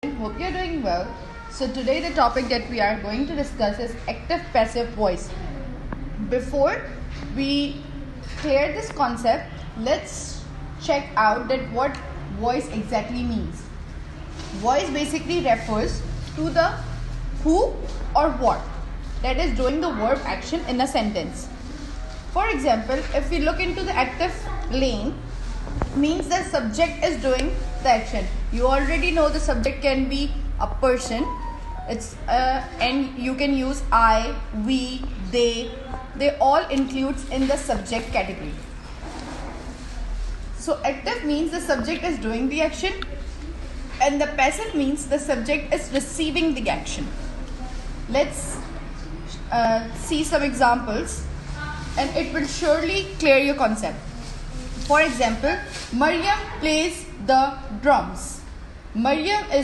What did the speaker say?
Hope you're doing well. So today the topic that we are going to discuss is active passive voice. Before we clear this concept, let's check out that what voice exactly means. Voice basically refers to the who or what that is doing the verb action in a sentence. For example, if we look into the active lane, means the subject is doing the action. You already know the subject can be a person. And you can use I, we, they. They all includes in the subject category. So active means the subject is doing the action, and the passive means the subject is receiving the action. Let's see some examples, and it will surely clear your concept. For example, Maryam plays the drums. Maryam is